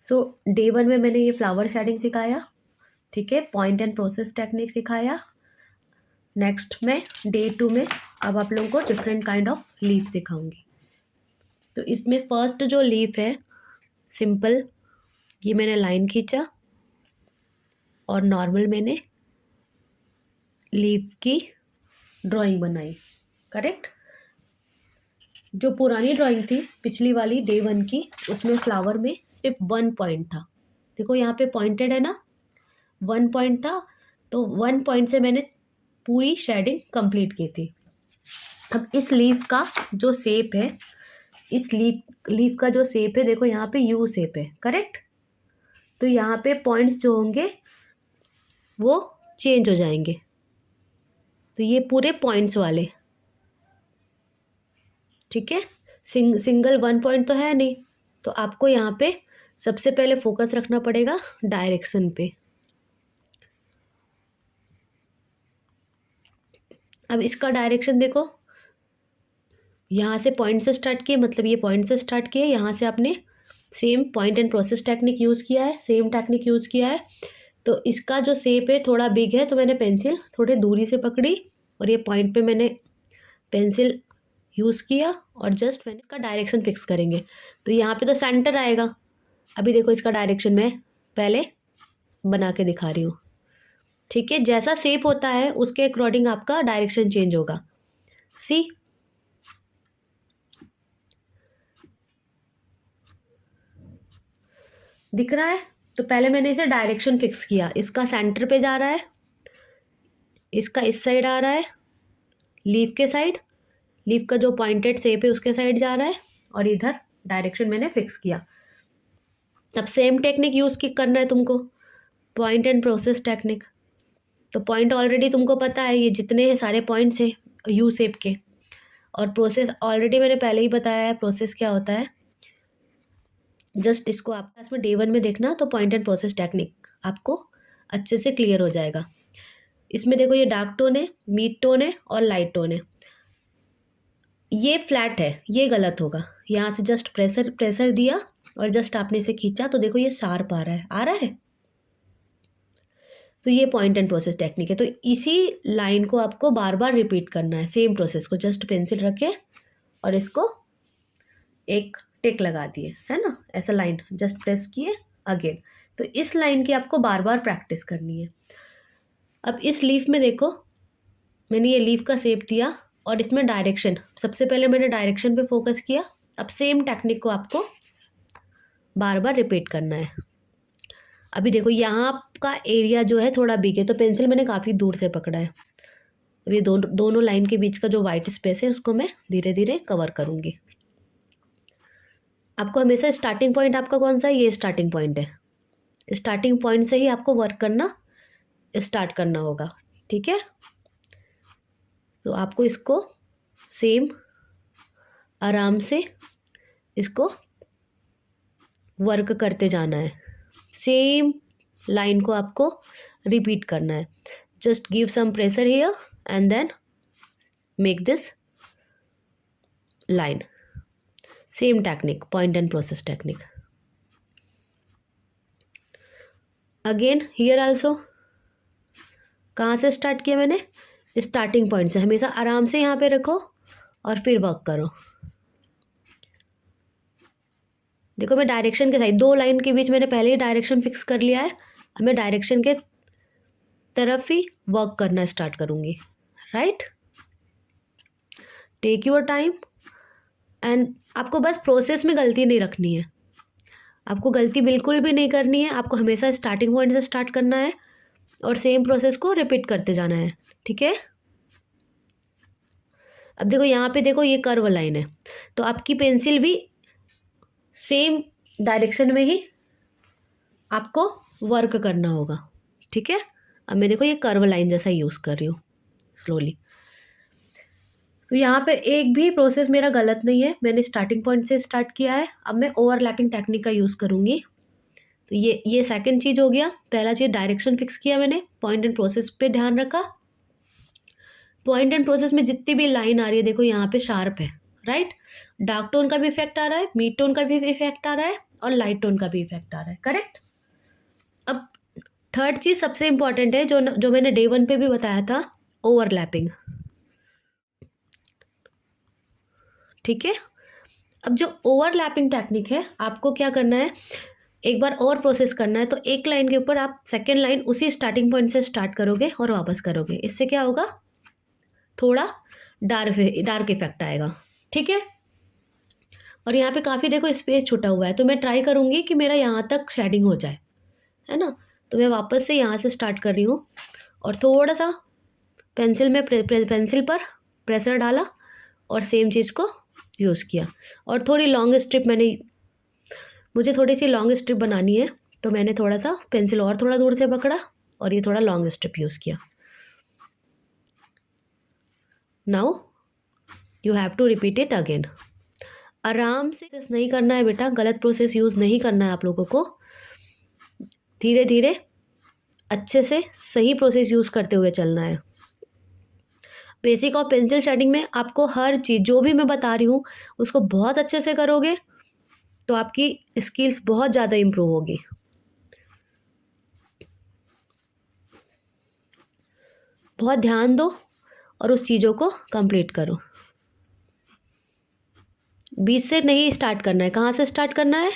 सो day 1 में मैंने ये फ्लावर शेडिंग सिखाया, ठीक है, पॉइंट एंड प्रोसेस टेक्निक सिखाया। नेक्स्ट में डे 2 में अब आप लोगों को डिफरेंट काइंड ऑफ लीफ सिखाऊंगी। तो इसमें फर्स्ट जो लीफ है सिंपल, ये मैंने लाइन खींचा और नॉर्मल मैंने लीफ की ड्राइंग बनाई, करेक्ट। जो पुरानी ड्राइंग थी पिछली वाली डे 1 की, उसमें फ्लावर में सिर्फ 1 पॉइंट था। देखो यहाँ पे पॉइंटेड है ना, 1 पॉइंट था, तो 1 पॉइंट से मैंने पूरी शेडिंग कंप्लीट की थी। अब इस लीफ का जो शेप है, इस लीफ का जो शेप है, देखो यहाँ पे यू शेप है, करेक्ट। तो यहाँ पे पॉइंट्स जो होंगे वो चेंज हो जाएंगे। तो ये पूरे पॉइंट्स वाले, ठीक है। सिंगल 1 पॉइंट तो है नहीं, तो आपको यहाँ पे सबसे पहले फोकस रखना पड़ेगा डायरेक्शन पे। अब इसका डायरेक्शन देखो, यहाँ से पॉइंट से स्टार्ट किए, मतलब ये पॉइंट से स्टार्ट किए, यहाँ से आपने same point and process technique use किया है, सेम टेक्निक यूज़ किया है। तो इसका जो शेप है थोड़ा बिग है, तो मैंने पेंसिल थोड़ी दूरी से पकड़ी और ये पॉइंट पे मैंने पेंसिल यूज़ किया और जस्ट मैंने इसका डायरेक्शन फिक्स करेंगे। तो यहाँ पे तो सेंटर आएगा। अभी देखो इसका डायरेक्शन मैं पहले बना के दिखा रही हूँ, ठीक है। जैसा शेप होता है उसके अकॉर्डिंग आपका डायरेक्शन चेंज होगा। सी, दिख रहा है। तो पहले मैंने इसे डायरेक्शन फिक्स किया, इसका सेंटर पे जा रहा है, इसका इस साइड आ रहा है, लीफ के साइड, लीफ का जो पॉइंटेड शेप है उसके साइड जा रहा है, और इधर डायरेक्शन मैंने फिक्स किया। अब सेम टेक्निक यूज़ करना है तुमको, पॉइंट एंड प्रोसेस टेक्निक। तो पॉइंट ऑलरेडी तुमको पता है, ये जितने हैं सारे पॉइंट्स हैं यू शेप के, और प्रोसेस ऑलरेडी मैंने पहले ही बताया है प्रोसेस क्या होता है। जस्ट इसको आप इसमें डे 1 में देखना, तो पॉइंट एंड प्रोसेस टेक्निक आपको अच्छे से क्लियर हो जाएगा। इसमें देखो ये डार्क टोन है, मिड टोन है और लाइट टोन है। ये फ्लैट है, ये गलत होगा। यहाँ से जस्ट प्रेशर दिया और जस्ट आपने इसे खींचा, तो देखो ये शार्प आ रहा है। तो ये पॉइंट एंड प्रोसेस टेक्निक है। तो इसी लाइन को आपको बार बार रिपीट करना है, सेम प्रोसेस को। जस्ट पेंसिल रखे और इसको एक टिक लगा दिए, है ना, ऐसा लाइन जस्ट प्रेस किए अगेन। तो इस लाइन की आपको बार बार प्रैक्टिस करनी है। अब इस लीफ में देखो, मैंने ये लीफ का शेप दिया और इसमें डायरेक्शन, सबसे पहले मैंने डायरेक्शन पे फोकस किया। अब सेम टेक्निक को आपको बार बार रिपीट करना है। अभी देखो यहाँ का एरिया जो है थोड़ा बिग है, तो पेंसिल मैंने काफ़ी दूर से पकड़ा है। अब ये दोनों लाइन के बीच का जो वाइट स्पेस है उसको मैं धीरे धीरे कवर करूँगी। आपको हमेशा स्टार्टिंग पॉइंट आपका कौन सा है, ये स्टार्टिंग पॉइंट है। स्टार्टिंग पॉइंट से ही आपको वर्क करना स्टार्ट करना होगा, ठीक है। तो आपको इसको सेम आराम से इसको वर्क करते जाना है। सेम लाइन को आपको रिपीट करना है। Just give some pressure here and then make this line. Same technique, point and process technique. Again here also, कहाँ से स्टार्ट किया मैंने, स्टार्टिंग पॉइंट से। हमेशा आराम से यहाँ पे रखो और फिर वर्क करो। देखो मैं डायरेक्शन के साइड, 2 लाइन के बीच मैंने पहले ही डायरेक्शन फिक्स कर लिया है। अब मैं डायरेक्शन के तरफ ही वर्क करना स्टार्ट करूँगी, right. Take your time and आपको बस प्रोसेस में गलती नहीं रखनी है। आपको गलती बिल्कुल भी नहीं करनी है। आपको हमेशा स्टार्टिंग पॉइंट से स्टार्ट करना है और सेम प्रोसेस को रिपीट करते जाना है, ठीक है। अब देखो यहाँ पे देखो ये कर्व लाइन है, तो आपकी पेंसिल भी सेम डायरेक्शन में ही आपको वर्क करना होगा, ठीक है। अब मैं देखो ये कर्व लाइन जैसा यूज़ कर रही हूँ स्लोली। तो यहाँ पे एक भी प्रोसेस मेरा गलत नहीं है, मैंने स्टार्टिंग पॉइंट से स्टार्ट किया है। अब मैं ओवरलैपिंग टेक्निक का यूज़ करूँगी। तो ये सेकंड चीज़ हो गया। पहला चीज़ डायरेक्शन फिक्स किया मैंने, पॉइंट एंड प्रोसेस पे ध्यान रखा। पॉइंट एंड प्रोसेस में जितनी भी लाइन आ रही है देखो यहाँ पे शार्प है, राइट। डार्क टोन का भी इफेक्ट आ रहा है, मिड टोन का भी इफेक्ट आ रहा है, और लाइट टोन का भी इफेक्ट आ रहा है, करेक्ट। अब थर्ड चीज़ सबसे इम्पॉर्टेंट है, जो मैंने डे 1 पे भी बताया था, ओवरलैपिंग। ठीक है, अब जो ओवरलैपिंग टेक्निक है, आपको क्या करना है, एक बार और प्रोसेस करना है। तो एक लाइन के ऊपर आप सेकेंड लाइन उसी स्टार्टिंग पॉइंट से स्टार्ट करोगे और वापस करोगे। इससे क्या होगा, थोड़ा डार्क इफेक्ट आएगा। ठीक है, और यहाँ पे काफ़ी देखो स्पेस छूटा हुआ है, तो मैं ट्राई करूँगी कि मेरा यहाँ तक शेडिंग हो जाए, है ना। तो मैं वापस से यहाँ से स्टार्ट कर रही हूँ और थोड़ा सा पेंसिल में पेंसिल पर प्रेशर डाला और सेम चीज़ को यूज़ किया। और थोड़ी लॉन्ग स्ट्रिप मुझे थोड़ी सी लॉन्ग स्ट्रिप बनानी है, तो मैंने थोड़ा सा पेंसिल और थोड़ा दूर से पकड़ा और ये थोड़ा लॉन्ग स्ट्रिप यूज़ किया। Now you have to repeat it again. आराम से नहीं करना है बेटा, गलत प्रोसेस यूज़ नहीं करना है आप लोगों को। धीरे धीरे अच्छे से सही प्रोसेस यूज़ करते हुए चलना है। बेसिक और पेंसिल शेडिंग में आपको हर चीज़ जो भी मैं बता रही हूँ उसको बहुत अच्छे से करोगे तो आपकी स्किल्स बहुत ज़्यादा इम्प्रूव होगी। बहुत ध्यान दो और उस चीज़ों को कंप्लीट करो। बीच से नहीं स्टार्ट करना है, कहाँ से स्टार्ट करना है,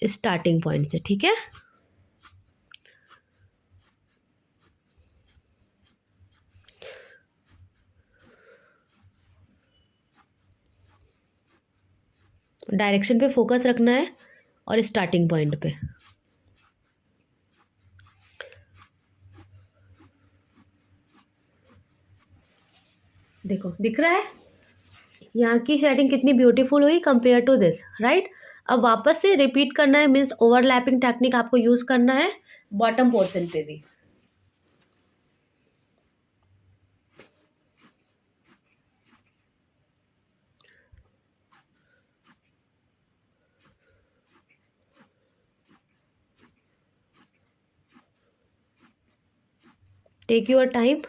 स्टार्टिंग पॉइंट से। ठीक है, डायरेक्शन पे फोकस रखना है और स्टार्टिंग पॉइंट पे। देखो दिख रहा है यहाँ की शेडिंग कितनी ब्यूटीफुल हुई कंपेयर टू दिस, राइट। अब वापस से रिपीट करना है, मीन्स ओवरलैपिंग टेक्निक आपको यूज़ करना है बॉटम पोर्शन पे भी। Take your time.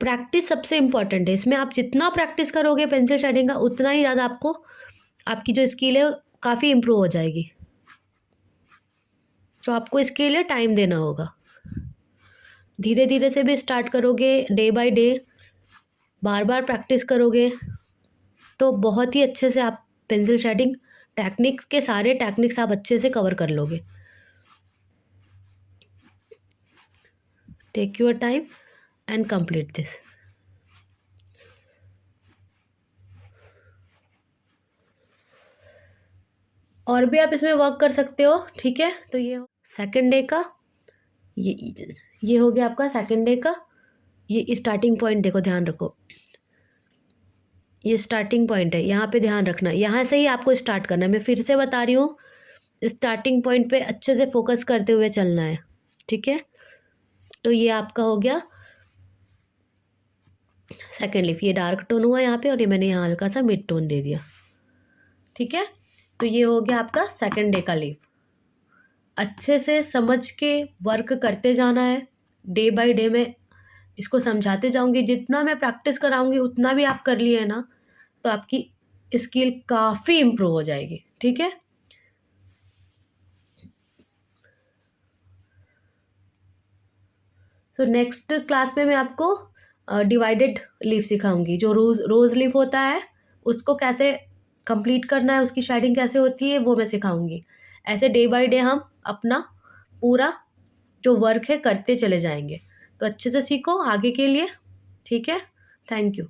प्रैक्टिस सबसे इम्पॉर्टेंट है इसमें। आप जितना प्रैक्टिस करोगे पेंसिल शेडिंग का उतना ही ज़्यादा आपको आपकी जो स्किल है काफ़ी इम्प्रूव हो जाएगी। तो आपको इसके लिए टाइम देना होगा। धीरे धीरे से भी स्टार्ट करोगे, day by day bar bar practice करोगे तो बहुत ही अच्छे से आप पेंसिल शेडिंग टेक्निक्स के सारे टेक्निक्स आप अच्छे से कवर कर लोगे। Take your time and complete this. और भी आप इसमें वर्क कर सकते हो। ठीक है, तो ये सेकंड डे का ये हो गया आपका सेकंड डे का। ये स्टार्टिंग पॉइंट देखो, ध्यान रखो, ये स्टार्टिंग पॉइंट है, यहाँ पे ध्यान रखना, यहाँ से ही आपको स्टार्ट करना है। मैं फिर से बता रही हूँ, स्टार्टिंग पॉइंट पे अच्छे से फोकस करते हुए चलना है। ठीक है, तो ये आपका हो गया सेकेंड लीफ। ये डार्क टोन हुआ यहाँ पे और ये मैंने यहाँ हल्का सा मिड टोन दे दिया। ठीक है, तो ये हो गया आपका सेकेंड डे का लीफ। अच्छे से समझ के वर्क करते जाना है। डे बाय डे में इसको समझाते जाऊंगी, जितना मैं प्रैक्टिस कराऊंगी उतना भी आप कर लिए ना तो आपकी स्किल काफ़ी इम्प्रूव हो जाएगी। ठीक है, सो नेक्स्ट क्लास में मैं आपको डिवाइडेड लीफ सिखाऊंगी। जो रोज लीफ होता है उसको कैसे कंप्लीट करना है, उसकी शेडिंग कैसे होती है वो मैं सिखाऊंगी। ऐसे डे बाय डे हम अपना पूरा जो वर्क है करते चले जाएंगे। तो अच्छे से सीखो आगे के लिए। ठीक है, थैंक यू।